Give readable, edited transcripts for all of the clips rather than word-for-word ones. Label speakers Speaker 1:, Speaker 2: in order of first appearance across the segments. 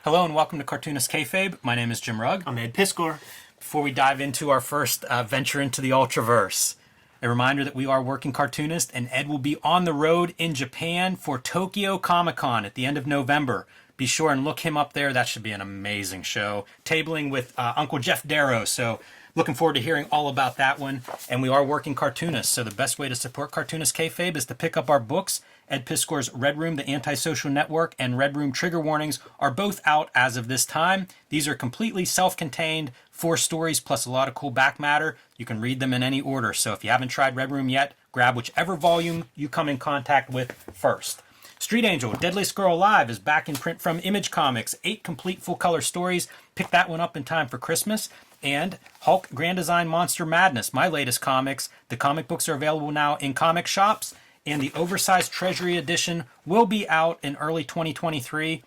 Speaker 1: Hello and welcome to Cartoonist Kayfabe. My name is Jim Rugg.
Speaker 2: I'm Ed Piskor.
Speaker 1: Before we dive into our first venture into the Ultraverse, a reminder that we are working Cartoonist and Ed will be on the road in Japan for Tokyo Comic Con at the end of November. Be sure and look him up there. That should be an amazing show. Tabling with Uncle Jeff Darrow. So looking forward to hearing all about that one. And we are working Cartoonist. So the best way to support Cartoonist Kayfabe is to pick up our books. Ed Piskor's Red Room, The Antisocial Network, and Red Room Trigger Warnings are both out as of this time. These are completely self-contained, 4 stories plus a lot of cool back matter. You can read them in any order. So if you haven't tried Red Room yet, grab whichever volume you come in contact with first. Street Angel, Deadliest Girl Alive is back in print from Image Comics. 8 complete full-color stories. Pick that one up in time for Christmas. And Hulk Grand Design Monster Madness, my latest comics. The comic books are available now in comic shops. And the oversized Treasury Edition will be out in early 2023.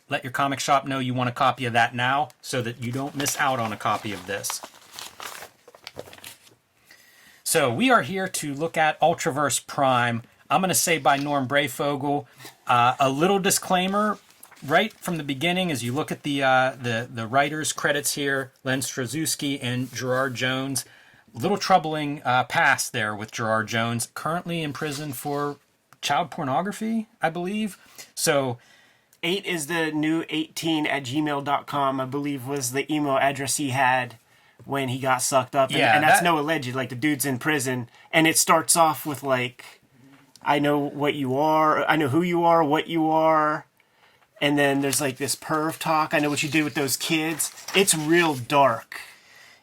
Speaker 1: Let your comic shop know you want a copy of that now so that you don't miss out on a copy of this. So we are here to look at Ultraverse Prime. I'm going to say by Norm Breyfogle. A little disclaimer right from the beginning as you look at the writers' credits here, Len Straczewski and Gerard Jones. Little troubling past there with Gerard Jones, currently in prison for child pornography, I believe. So
Speaker 2: 8 is the new 18@gmail.com, I believe was the email address he had when he got sucked up. And that's no alleged, like the dude's in prison. And it starts off with like, I know what you are, I know who you are, what you are. And then there's like this perv talk, I know what you did with those kids. It's real dark.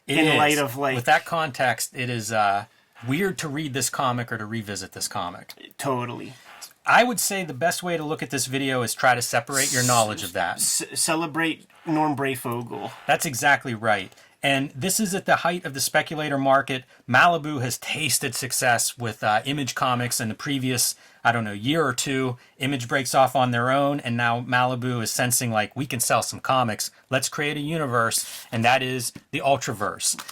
Speaker 2: Light of like,
Speaker 1: with that context, it is weird to read this comic or to revisit this comic.
Speaker 2: Totally.
Speaker 1: I would say the best way to look at this video is try to separate your knowledge of that.
Speaker 2: Celebrate Norm Breyfogle.
Speaker 1: That's exactly right. And this is at the height of the speculator market. Malibu has tasted success with Image Comics in the previous, year or two. Image breaks off on their own, and now Malibu is sensing like, we can sell some comics. Let's create a universe, and that is the Ultraverse.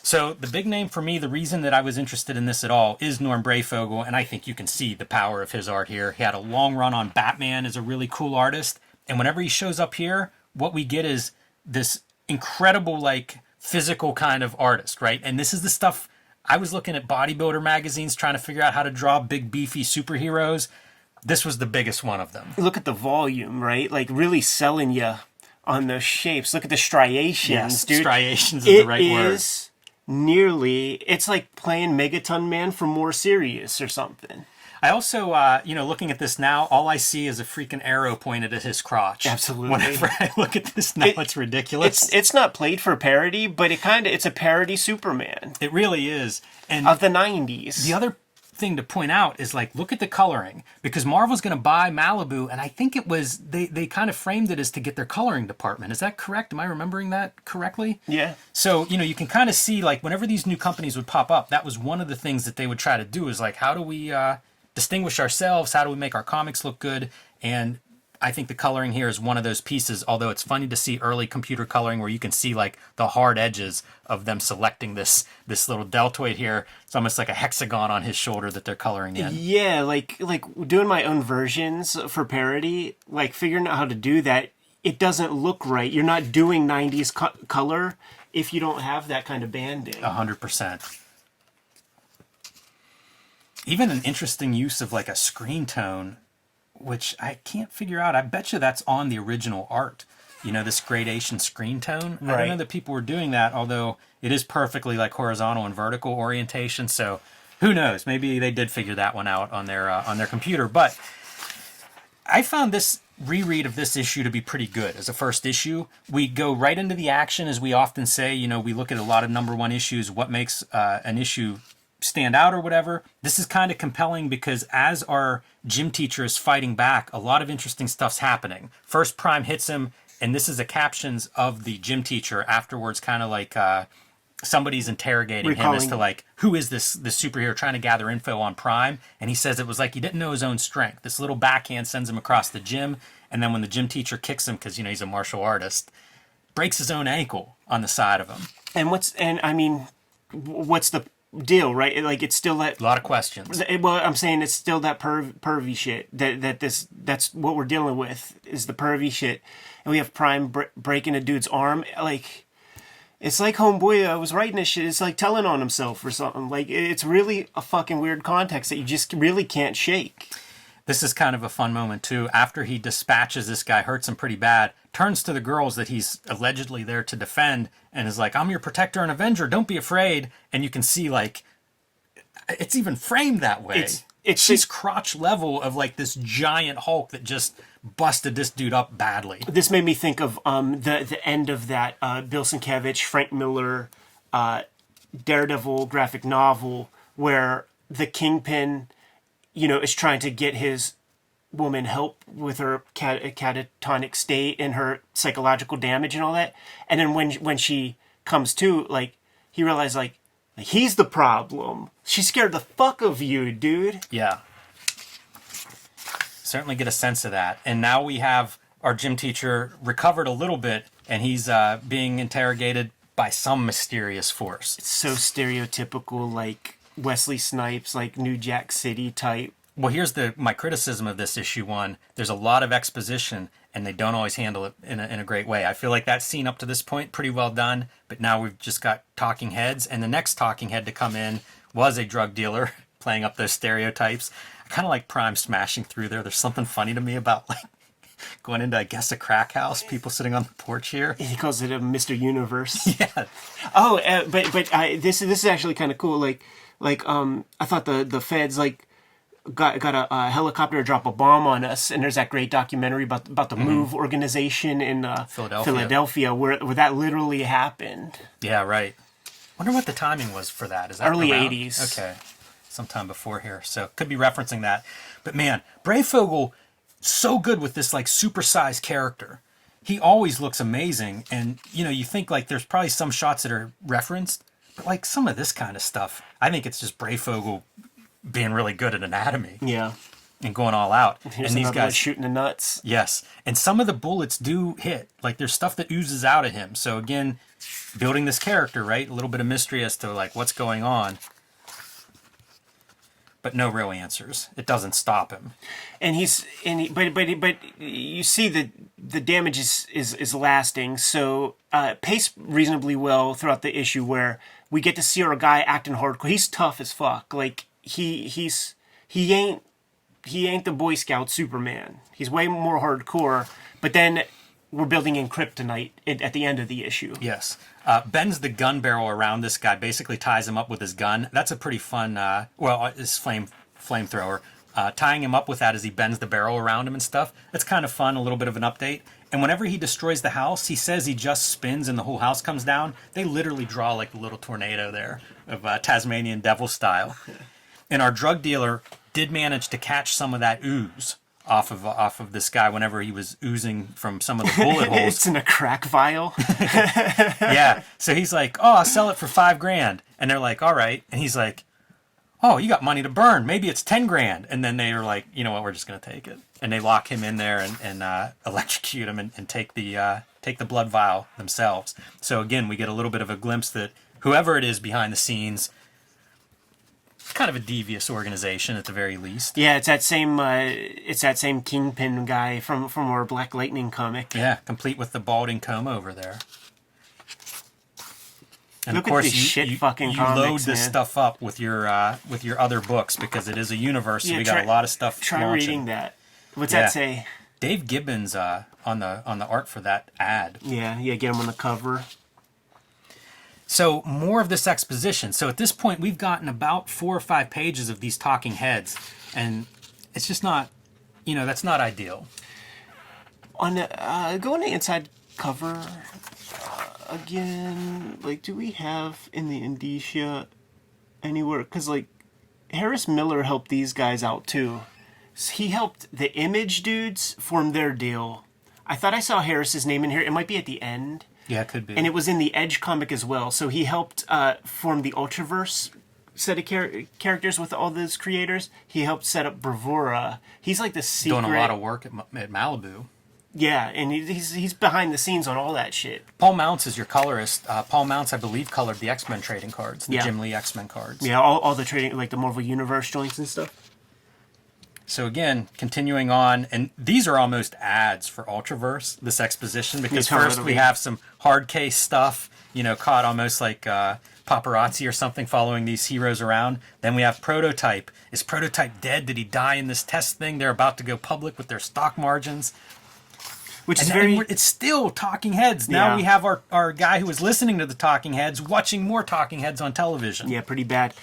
Speaker 1: So the big name for me, the reason that I was interested in this at all is Norm Breyfogle, and I think you can see the power of his art here. He had a long run on Batman as a really cool artist, and whenever he shows up here, what we get is this incredible, like, physical kind of artist, right? And this is the stuff I was looking at bodybuilder magazines trying to figure out how to draw big beefy superheroes. This was the biggest one of them.
Speaker 2: Look at the volume, right? Like really selling you on those shapes. Look at the striations,
Speaker 1: yes,
Speaker 2: dude.
Speaker 1: Striations is the right word.
Speaker 2: It is nearly, it's like playing Megaton Man from More Serious or something.
Speaker 1: I also, looking at this now, all I see is a freaking arrow pointed at his crotch.
Speaker 2: Absolutely.
Speaker 1: Whenever I look at this now, it's ridiculous.
Speaker 2: It's not played for parody, but it's a parody Superman.
Speaker 1: It really is. And
Speaker 2: of the 90s.
Speaker 1: The other thing to point out is, like, look at the coloring. Because Marvel's going to buy Malibu, and I think it was, they kind of framed it as to get their coloring department. Is that correct? Am I remembering that correctly?
Speaker 2: Yeah.
Speaker 1: So, you can kind of see, like, whenever these new companies would pop up, that was one of the things that they would try to do is, like, how do we distinguish ourselves? How do we make our comics look good? And I think the coloring here is one of those pieces, although it's funny to see early computer coloring where you can see like the hard edges of them selecting this little deltoid here. It's almost like a hexagon on his shoulder that they're coloring in.
Speaker 2: Yeah, like doing my own versions for parody, like figuring out how to do that, it doesn't look right. You're not doing 90s color if you don't have that kind of banding.
Speaker 1: 100%. Even an interesting use of like a screen tone, which I can't figure out. I bet you that's on the original art. This gradation screen tone. Right. I don't know that people were doing that, although it is perfectly like horizontal and vertical orientation. So who knows? Maybe they did figure that one out on their computer. But I found this reread of this issue to be pretty good as a first issue. We go right into the action, as we often say. We look at a lot of #1 issues. What makes an issue stand out or whatever. This is kind of compelling because as our gym teacher is fighting back, a lot of interesting stuff's happening. First, Prime hits him, and this is the captions of the gym teacher afterwards, kind of like somebody's interrogating him as to like, who is this superhero, trying to gather info on Prime. And he says it was like he didn't know his own strength. This little backhand sends him across the gym, and then when the gym teacher kicks him, because he's a martial artist, breaks his own ankle on the side of him.
Speaker 2: And what's the deal, right? Like, it's still that...
Speaker 1: A lot of questions.
Speaker 2: Well, I'm saying it's still that pervy shit. That's what we're dealing with, is the pervy shit. And we have Prime breaking a dude's arm. Like, it's like Homeboy was writing this shit. It's like telling on himself or something. Like, it's really a fucking weird context that you just really can't shake.
Speaker 1: This is kind of a fun moment, too. After he dispatches this guy, hurts him pretty bad, turns to the girls that he's allegedly there to defend, and is like, I'm your protector and avenger, don't be afraid. And you can see, like, it's even framed that way. She's crotch level of, like, this giant Hulk that just busted this dude up badly.
Speaker 2: This made me think of the end of that Bill Sienkiewicz, Frank Miller, Daredevil graphic novel, where the Kingpin... is trying to get his woman help with her catatonic state and her psychological damage and all that. And then when she comes to, like, he realized, like he's the problem. She scared the fuck of you, dude.
Speaker 1: Yeah. Certainly get a sense of that. And now we have our gym teacher recovered a little bit, and he's being interrogated by some mysterious force.
Speaker 2: It's so stereotypical, like... Wesley Snipes, like New Jack City type.
Speaker 1: Well, here's my criticism of this issue 1. There's a lot of exposition, and they don't always handle it in a great way. I feel like that scene up to this point, pretty well done, but now we've just got talking heads, and the next talking head to come in was a drug dealer playing up those stereotypes. I kind of like Prime smashing through there. There's something funny to me about, like, going into, I guess, a crack house, people sitting on the porch here.
Speaker 2: He calls it a Mr. Universe.
Speaker 1: Yeah.
Speaker 2: Oh, but this is actually kind of cool. Like, I thought the feds, like, got a helicopter to drop a bomb on us, and there's that great documentary about the MOVE organization in Philadelphia where that literally happened.
Speaker 1: Yeah, right. Wonder what the timing was for that. Is that
Speaker 2: early
Speaker 1: around?
Speaker 2: 80s?
Speaker 1: Okay, sometime before here. So could be referencing that. But man, Breyfogle, so good with this, like, supersized character. He always looks amazing, and you think, like, there's probably some shots that are referenced. But, like, some of this kind of stuff, I think it's just Breyfogle being really good at anatomy. Yeah. And going all out.
Speaker 2: Here's
Speaker 1: and these guys
Speaker 2: shooting the nuts.
Speaker 1: Yes. And some of the bullets do hit. Like, there's stuff that oozes out of him. So, again, building this character, right? A little bit of mystery as to, like, what's going on. But no real answers. It doesn't stop him.
Speaker 2: And but you see the damage is lasting. So paced reasonably well throughout the issue, where we get to see our guy acting hardcore. He's tough as fuck. Like he ain't the Boy Scout Superman. He's way more hardcore. But then we're building in kryptonite at the end of the issue.
Speaker 1: Yes. Bends the gun barrel around this guy, basically ties him up with his gun. That's a pretty fun, his flamethrower. Tying him up with that as he bends the barrel around him and stuff. That's kind of fun, a little bit of an update. And whenever he destroys the house, he says he just spins and the whole house comes down. They literally draw like a little tornado there of Tasmanian devil style. And our drug dealer did manage to catch some of that ooze off of this guy whenever he was oozing from some of the bullet holes.
Speaker 2: It's in a crack vial.
Speaker 1: Yeah. So he's like, oh, I'll sell it for $5,000. And they're like, all right. And he's like, oh, you got money to burn. Maybe it's $10,000. And then they are like, you know what, we're just going to take it. And they lock him in there and electrocute him and take the blood vial themselves. So again, we get a little bit of a glimpse that whoever it is behind the scenes, kind of a devious organization at the very least.
Speaker 2: Yeah, it's that same Kingpin guy from our Black Lightning comic.
Speaker 1: Yeah, complete with the balding comb over there. And
Speaker 2: Look
Speaker 1: of course,
Speaker 2: at these fucking
Speaker 1: you
Speaker 2: comics,
Speaker 1: load this
Speaker 2: man.
Speaker 1: stuff up with your other books because it is a universe. So we got a lot of stuff.
Speaker 2: Try
Speaker 1: launching.
Speaker 2: reading that. What's that say?
Speaker 1: Dave Gibbons on the art for that ad.
Speaker 2: Yeah, get him on the cover.
Speaker 1: So more of this exposition. So at this point, we've gotten about 4 or 5 pages of these talking heads, and it's just not, that's not ideal.
Speaker 2: On go on the inside cover again. Like, do we have in the indicia anywhere? Because like Harris Miller helped these guys out too. He helped the Image dudes form their deal. I thought I saw Harris's name in here. It might be at the end.
Speaker 1: Yeah, it could be.
Speaker 2: And it was in the Edge comic as well. So he helped form the Ultraverse set of characters with all those creators. He helped set up Bravura. He's like the secret...
Speaker 1: Doing a lot of work at Malibu.
Speaker 2: Yeah, and he's behind the scenes on all that shit.
Speaker 1: Paul Mounts is your colorist. Paul Mounts, I believe, colored the X-Men trading cards, the Jim Lee X-Men cards.
Speaker 2: Yeah, all the trading, like the Marvel Universe joints and stuff.
Speaker 1: So again, continuing on, and these are almost ads for Ultraverse, this exposition, because first we have some hard case stuff, caught almost like paparazzi or something following these heroes around. Then we have Prototype. Is Prototype dead? Did he die in this test thing? They're about to go public with their stock margins. Which is it's still Talking Heads. Now we have our guy who was listening to the Talking Heads watching more Talking Heads on television.
Speaker 2: Yeah, pretty bad.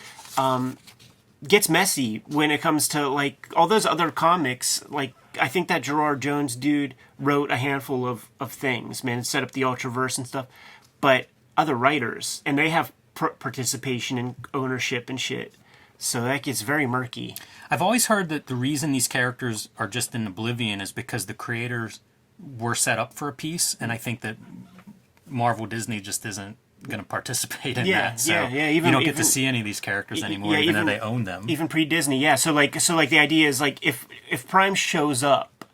Speaker 2: Gets messy when it comes to like all those other comics. Like I think that Gerard Jones dude wrote a handful of things, man, set up the Ultraverse and stuff. But other writers, and they have participation and ownership and shit. So that gets very murky.
Speaker 1: I've always heard that the reason these characters are just in oblivion is because the creators were set up for a piece, and I think that Marvel Disney just isn't going to participate in that. So you don't get to see any of these characters anymore, even though they own them.
Speaker 2: Even pre-Disney, yeah. So like the idea is like if Prime shows up,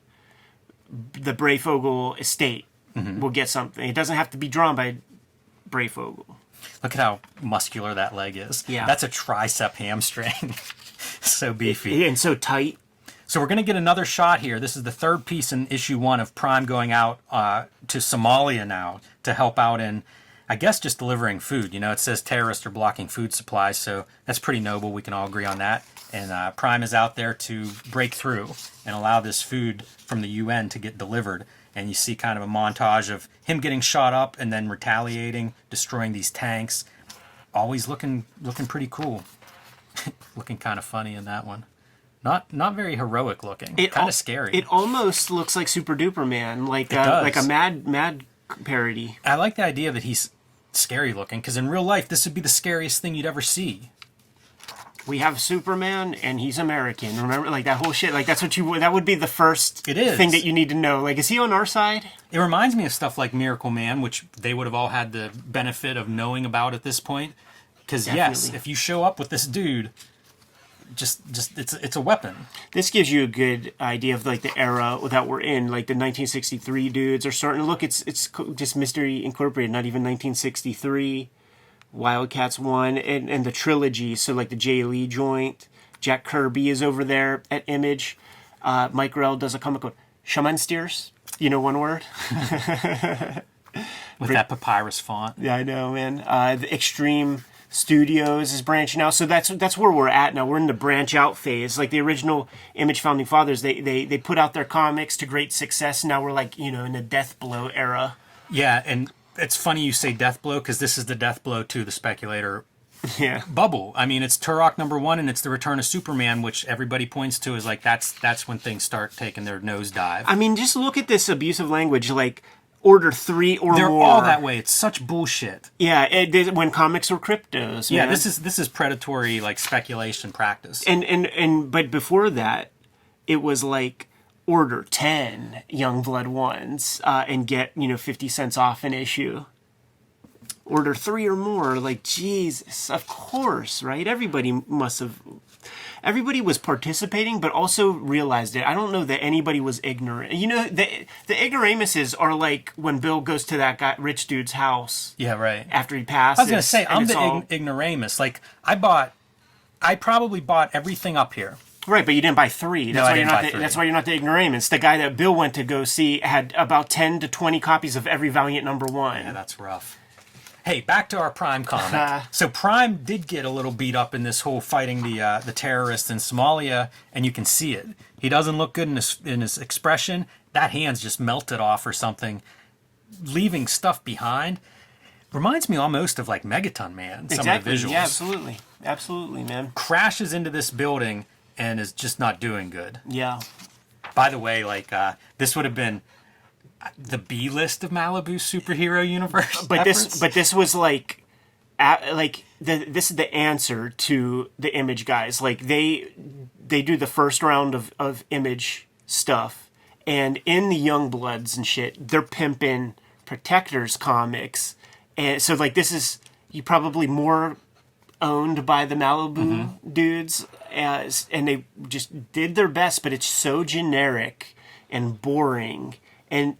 Speaker 2: the Breyfogle estate will get something. It doesn't have to be drawn by Breyfogle.
Speaker 1: Look at how muscular that leg is.
Speaker 2: Yeah,
Speaker 1: that's a tricep hamstring. So beefy
Speaker 2: and so tight.
Speaker 1: So we're going to get another shot here. This is the third piece in issue 1 of Prime going out to Somalia now to help out in, I guess, just delivering food. It says terrorists are blocking food supplies, so that's pretty noble. We can all agree on that. And Prime is out there to break through and allow this food from the UN to get delivered. And you see kind of a montage of him getting shot up and then retaliating, destroying these tanks. Always looking pretty cool. Looking kind of funny in that one. Not very heroic looking. Kind of scary.
Speaker 2: It almost looks like Super Duper Man, like a mad parody.
Speaker 1: I like the idea that he's scary looking, because in real life this would be the scariest thing you'd ever see.
Speaker 2: We have Superman and he's American. Remember, like that whole shit. Like that would be the first thing that you need to know. Like, is he on our side?
Speaker 1: It reminds me of stuff like Miracle Man, which they would have all had the benefit of knowing about at this point. Because yes, if you show up with this dude, just it's a weapon.
Speaker 2: This gives you a good idea of like the era that we're in. Like the 1963 dudes are starting to look. It's just Mystery Incorporated, not even 1963. Wildcats 1 and the trilogy. So like the Jay Lee joint. Jack Kirby is over there at Image. Mike Grell does a comic called Shaman Steers. One word.
Speaker 1: With that papyrus font.
Speaker 2: Yeah, I know, man. The Extreme Studios is branching out, so that's where we're at now. We're in the branch out phase. Like the original Image founding fathers, they put out their comics to great success. Now we're like in the Death Blow era.
Speaker 1: Yeah, and it's funny you say Death Blow, because this is the death blow to the Speculator bubble. I mean, it's Turok #1 and it's the Return of Superman, which everybody points to as like that's when things start taking their nosedive.
Speaker 2: I mean, just look at this abusive language, like Order 3 or
Speaker 1: They're
Speaker 2: more.
Speaker 1: They're all that way. It's such bullshit.
Speaker 2: Yeah, when comics were cryptos.
Speaker 1: Yeah,
Speaker 2: man.
Speaker 1: this is predatory like speculation practice.
Speaker 2: But before that, it was like Order 10 Youngblood ones and get 50 cents off an issue. Order 3 or more, like Jesus, of course, right? Everybody was participating, but also realized it. I don't know that anybody was ignorant. The ignoramuses are like when Bill goes to that rich dude's house.
Speaker 1: Yeah, right.
Speaker 2: After he passes.
Speaker 1: I was gonna say I'm the ignoramus. Like I probably bought everything up here.
Speaker 2: Right, but you didn't buy 3. That's why you're not the ignoramus. The guy that Bill went to go see had about 10 to 20 copies of every Valiant #1.
Speaker 1: Yeah, that's rough. Hey, back to our Prime comic. So Prime did get a little beat up in this whole fighting the terrorists in Somalia, and you can see it. He doesn't look good in his expression. That hand's just melted off or something, leaving stuff behind. Reminds me almost of like Megaton Man. Some of the visuals.
Speaker 2: Yeah, absolutely, man.
Speaker 1: Crashes into this building and is just not doing good.
Speaker 2: Yeah.
Speaker 1: By the way, like this would have been the B list of Malibu superhero universe.
Speaker 2: But this was like this is the answer to the Image guys. Like they do the first round of Image stuff, and in the Youngbloods and shit, they're pimping Protectors comics, and so like this is probably more owned by the Malibu dudes, and they just did their best, but it's so generic and boring And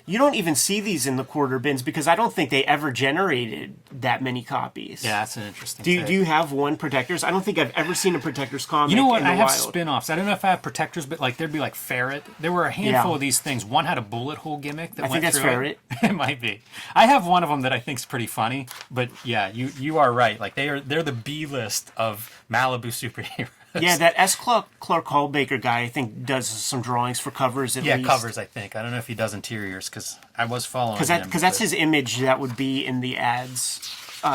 Speaker 2: you don't even see these in the quarter bins because I don't think they ever generated that many copies.
Speaker 1: Yeah, that's an interesting
Speaker 2: Do you have one Protectors? I don't think I've ever seen a Protectors comic.
Speaker 1: You know what?
Speaker 2: In the
Speaker 1: I have
Speaker 2: wild.
Speaker 1: spin-offs. I don't know if I have Protectors, but like there'd be like Ferret. There were a handful of these things. One had a bullet hole gimmick that
Speaker 2: I think
Speaker 1: went
Speaker 2: that's
Speaker 1: through
Speaker 2: Ferret.
Speaker 1: It might be. I have one of them that I think's pretty funny. But yeah, you are right. Like they're the B list of Malibu superheroes.
Speaker 2: Yeah, that S. Clark Hallbaker guy, I think, does some drawings for covers at least.
Speaker 1: Yeah, covers, I think. I don't know if he does interiors, because I was following him.
Speaker 2: Because that's his image that would be in the ads,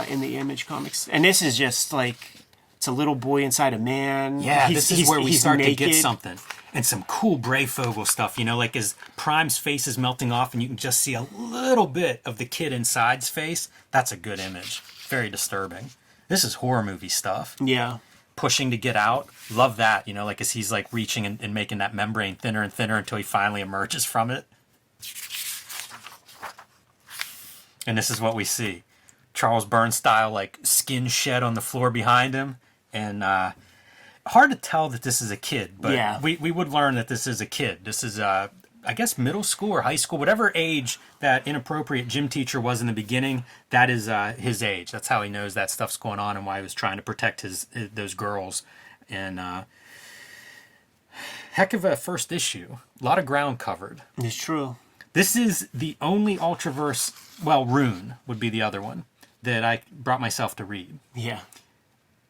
Speaker 2: in the Image comics. And this is just like, it's a little boy inside a man.
Speaker 1: Yeah, this is where we start
Speaker 2: naked.
Speaker 1: to get something. And some cool Breyfogle stuff, you know, like his Prime's face is melting off and you can just see a little bit of the kid inside's face. That's a good image. Very disturbing. This is horror movie stuff.
Speaker 2: Yeah.
Speaker 1: Pushing to get out. Love that, you know, like as he's like reaching and making that membrane thinner and thinner until he finally emerges from it. And this is what we see. Charles Burns style, like skin shed on the floor behind him. And hard to tell that this is a kid, but
Speaker 2: yeah.
Speaker 1: we would learn that this is a kid. This is, I guess, middle school or high school, whatever age that inappropriate gym teacher was in the beginning, that is his age. That's how he knows that stuff's going on and why he was trying to protect those girls. And heck of a first issue. A lot of ground covered.
Speaker 2: It's true.
Speaker 1: This is the only Ultraverse, well, Rune would be the other one, that I brought myself to read.
Speaker 2: Yeah.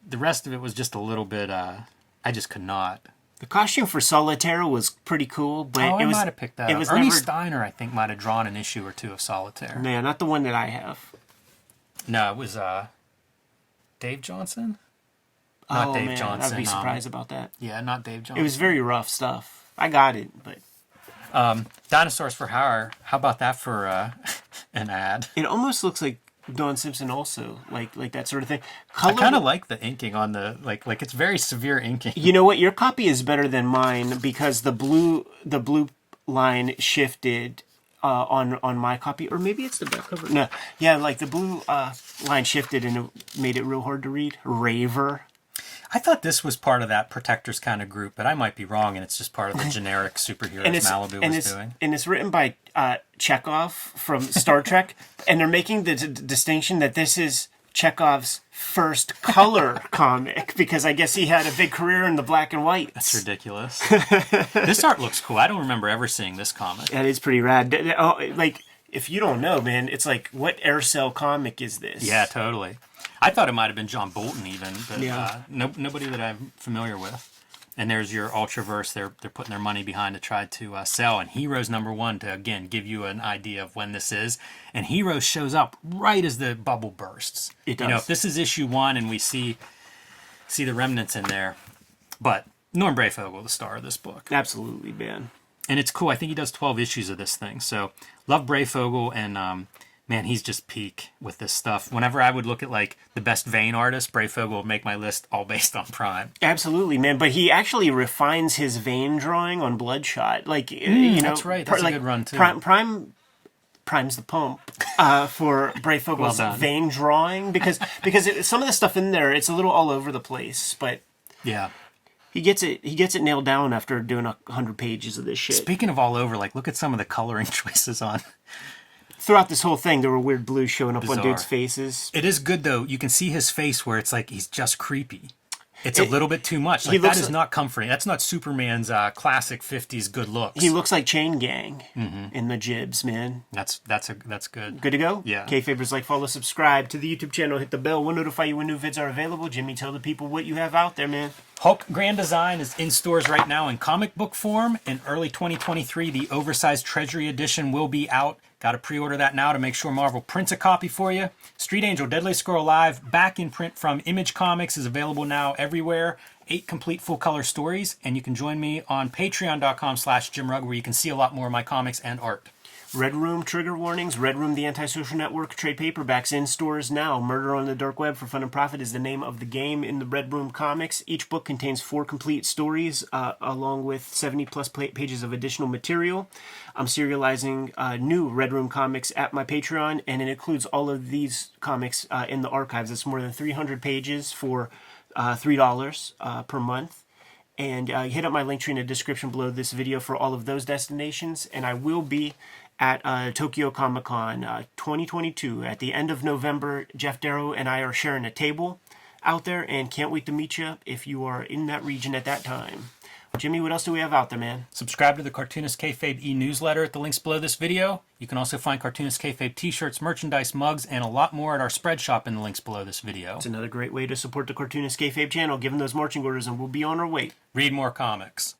Speaker 1: The rest of it was just a little bit, I just could not.
Speaker 2: The costume for Solitaire was pretty cool, but
Speaker 1: I might have picked that up.
Speaker 2: was
Speaker 1: Ernie
Speaker 2: never...
Speaker 1: Steiner, I think, might have drawn an issue or two of Solitaire.
Speaker 2: Man, not the one that I have.
Speaker 1: No, it was Dave Johnson? Not Dave Johnson.
Speaker 2: I'd be surprised about that.
Speaker 1: Yeah, not Dave Johnson.
Speaker 2: It was very rough stuff. I got it, but...
Speaker 1: Dinosaurs for Hire. How about that for an ad?
Speaker 2: It almost looks like Don Simpson also, like that sort of thing.
Speaker 1: I kind of like the inking on the like it's very severe inking.
Speaker 2: You know what? Your copy is better than mine because the blue line shifted on my copy, or maybe it's the back cover. No, yeah, like the blue line shifted and it made it real hard to read. Raver.
Speaker 1: I thought this was part of that Protectors kind of group, but I might be wrong, and it's just part of the generic superheroes Malibu was doing.
Speaker 2: And it's written by Chekhov from Star Trek, and they're making the distinction that this is Chekhov's first color comic, because I guess he had a big career in the black and white.
Speaker 1: That's ridiculous. This art looks cool. I don't remember ever seeing this comic.
Speaker 2: That is pretty rad. Like, if you don't know, man, it's like, what Air Cell comic is this?
Speaker 1: Yeah, totally. I thought it might have been John Bolton even, but
Speaker 2: yeah.
Speaker 1: Nobody that I'm familiar with. And there's your Ultraverse. They're putting their money behind to try to sell. And Heroes #1 to, again, give you an idea of when this is. And Heroes shows up right as the bubble bursts.
Speaker 2: It does.
Speaker 1: You know, if this is issue 1 and we see the remnants in there. But Norm Breyfogle, the star of this book.
Speaker 2: Absolutely, man.
Speaker 1: And it's cool. I think he does 12 issues of this thing. So love Breyfogle, and man, he's just peak with this stuff. Whenever I would look at like the best vein artist, Breyfogle would make my list all based on Prime.
Speaker 2: Absolutely, man. But he actually refines his vein drawing on Bloodshot. Like, you know,
Speaker 1: that's right. That's a good run too.
Speaker 2: Prime's the pump for Breyfogle's vein drawing because some of the stuff in there, it's a little all over the place, but
Speaker 1: yeah.
Speaker 2: He gets it nailed down after doing 100 pages of this shit.
Speaker 1: Speaking of all over, like look at some of the coloring choices on.
Speaker 2: Throughout this whole thing, there were weird blues showing up
Speaker 1: Bizarre.
Speaker 2: on dudes' faces.
Speaker 1: It is good though. You can see his face where it's like he's just creepy. It's a little bit too much. Like that is not comforting. That's not Superman's classic 50s good looks.
Speaker 2: He looks like Chain Gang in the jibs, man.
Speaker 1: That's good.
Speaker 2: Good to go?
Speaker 1: Yeah.
Speaker 2: Kayfabers, like, follow, subscribe to the YouTube channel, hit the bell. We'll notify you when new vids are available. Jimmy, tell the people what you have out there, man.
Speaker 1: Hulk Grand Design is in stores right now in comic book form. In early 2023, the oversized Treasury Edition will be out. Got to pre-order that now to make sure Marvel prints a copy for you. Street Angel Deadly Squirrel Live, back in print from Image Comics, is available now everywhere. 8 complete full-color stories, and you can join me on patreon.com/JimRugg, where you can see a lot more of my comics and art.
Speaker 2: Red Room trigger warnings. Red Room, the antisocial network, trade paperbacks in stores now. Murder on the Dark Web for Fun and Profit is the name of the game in the Red Room comics. Each book contains 4 complete stories, along with 70-plus pages of additional material. I'm serializing new Red Room comics at my Patreon, and it includes all of these comics in the archives. It's more than 300 pages for $3 per month. And hit up my link tree in the description below this video for all of those destinations. And I will be at Tokyo Comic Con 2022 at the end of November. Jeff Darrow and I are sharing a table out there, and can't wait to meet you if you are in that region at that time. Jimmy, what else do we have out there, man?
Speaker 1: Subscribe to the Cartoonist Kayfabe e-newsletter at the links below this video. You can also find Cartoonist Kayfabe t-shirts, merchandise, mugs, and a lot more at our spread shop in the links below this video.
Speaker 2: It's another great way to support the Cartoonist Kayfabe channel, given those marching orders, and we'll be on our way.
Speaker 1: Read more comics.